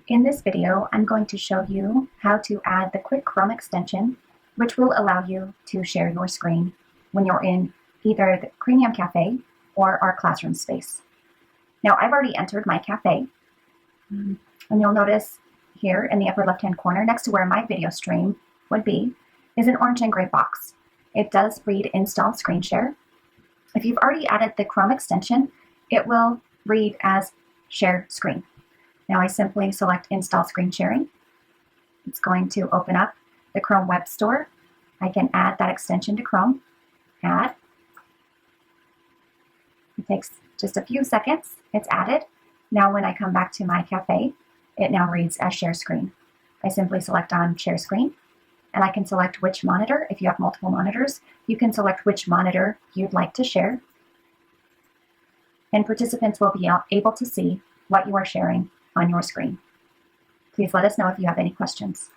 In this video, I'm going to show you how to add the quick Chrome extension, which will allow you to share your screen when you're in either the Cranium Cafe or our classroom space. Now, I've already entered my cafe, and you'll notice here in the upper left-hand corner, next to where my video stream would be, is an orange and gray box. It does read Install Screen Share. If you've already added the Chrome extension, it will read as Share Screen. Now I simply select Install Screen Sharing. It's going to open up the Chrome Web Store. I can add that extension to Chrome. Add. It takes just a few seconds. It's added. Now when I come back to my cafe, it now reads as Share Screen. I simply select on Share Screen, and I can select which monitor. If you have multiple monitors, you can select which monitor you'd like to share. And participants will be able to see what you are sharing on your screen. Please let us know if you have any questions.